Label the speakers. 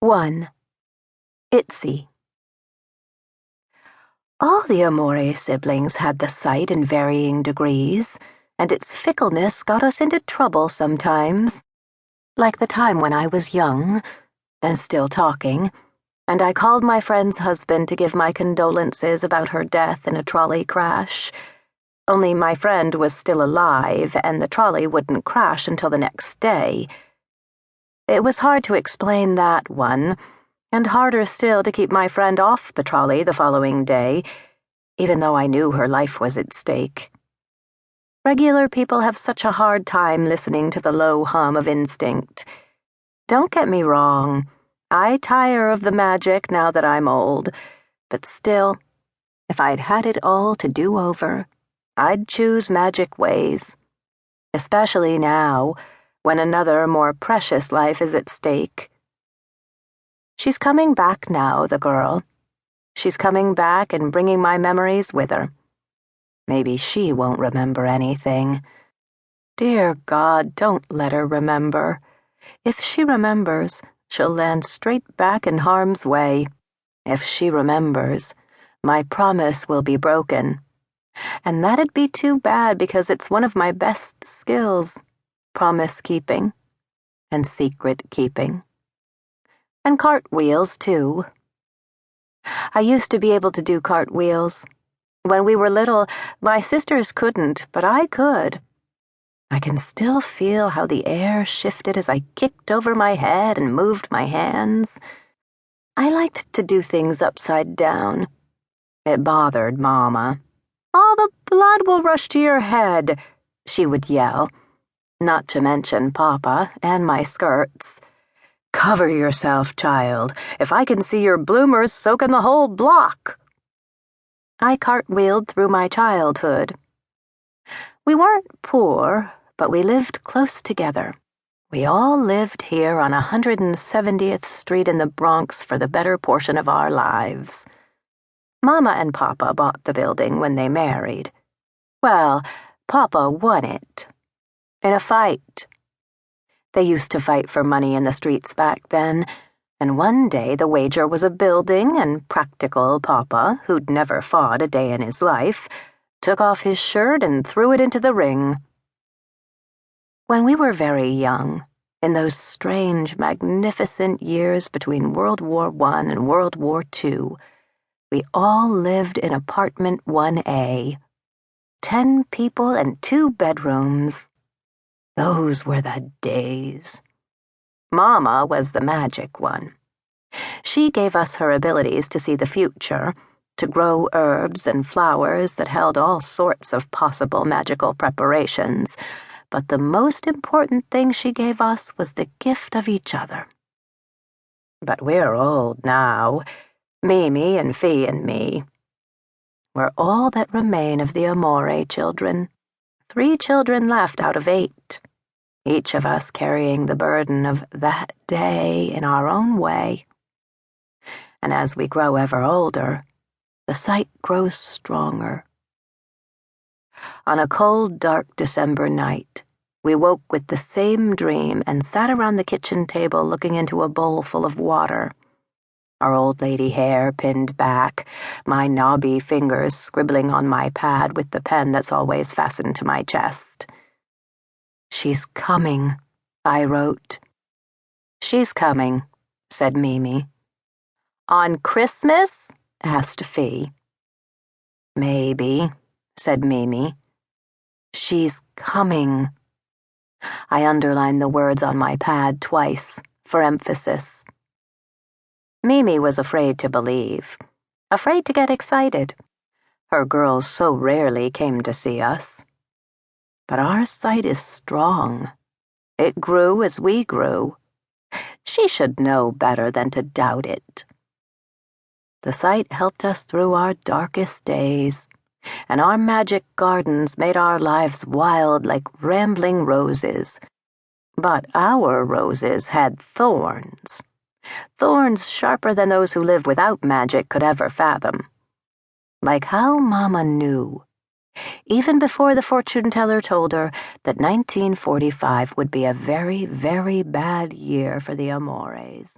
Speaker 1: 1. Itsy. All the Amore siblings had the sight in varying degrees, and its fickleness got us into trouble sometimes. Like the time when I was young, and still talking, and I called my friend's husband to give my condolences about her death in a trolley crash. Only my friend was still alive, and the trolley wouldn't crash until the next day. It was hard to explain that one, and harder still to keep my friend off the trolley the following day, even though I knew her life was at stake. Regular people have such a hard time listening to the low hum of instinct. Don't get me wrong, I tire of the magic now that I'm old, but still, if I'd had it all to do over, I'd choose magic ways. Especially now, when another, more precious life is at stake. She's coming back now, the girl. She's coming back and bringing my memories with her. Maybe she won't remember anything. Dear God, don't let her remember. If she remembers, she'll land straight back in harm's way. If she remembers, my promise will be broken. And that'd be too bad because it's one of my best skills, promise-keeping and secret-keeping. And cartwheels, too. I used to be able to do cartwheels. When we were little, my sisters couldn't, but I could. I can still feel how the air shifted as I kicked over my head and moved my hands. I liked to do things upside down. It bothered Mama. "All the blood will rush to your head," she would yell. Not to mention Papa and my skirts. "Cover yourself, child. If I can see your bloomers soaking the whole block." I cartwheeled through my childhood. We weren't poor, but we lived close together. We all lived here on 170th Street in the Bronx for the better portion of our lives. Mama and Papa bought the building when they married. Well, Papa won it. In a fight. They used to fight for money in the streets back then, and one day the wager was a building, and practical Papa, who'd never fought a day in his life, took off his shirt and threw it into the ring. When we were very young, in those strange, magnificent years between World War I and World War II, we all lived in apartment 1A. 10 people and 2 bedrooms. Those were the days. Mama was the magic one. She gave us her abilities to see the future, to grow herbs and flowers that held all sorts of possible magical preparations, but the most important thing she gave us was the gift of each other. But we're old now. Mimi and Fee and me. We're all that remain of the Amore children. 3 children left out of 8. Each of us carrying the burden of that day in our own way. And as we grow ever older, the sight grows stronger. On a cold, dark December night, we woke with the same dream and sat around the kitchen table looking into a bowl full of water. Our old lady hair pinned back, my knobby fingers scribbling on my pad with the pen that's always fastened to my chest. "She's coming," I wrote. "She's coming," said Mimi. "On Christmas?" asked Fee. "Maybe," said Mimi. "She's coming." I underlined the words on my pad twice, for emphasis. Mimi was afraid to believe, afraid to get excited. Her girls so rarely came to see us. But our sight is strong. It grew as we grew. She should know better than to doubt it. The sight helped us through our darkest days, and our magic gardens made our lives wild like rambling roses. But our roses had thorns. Thorns sharper than those who live without magic could ever fathom. Like how Mama knew, even before the fortune-teller told her that 1945 would be a very, very bad year for the Amores.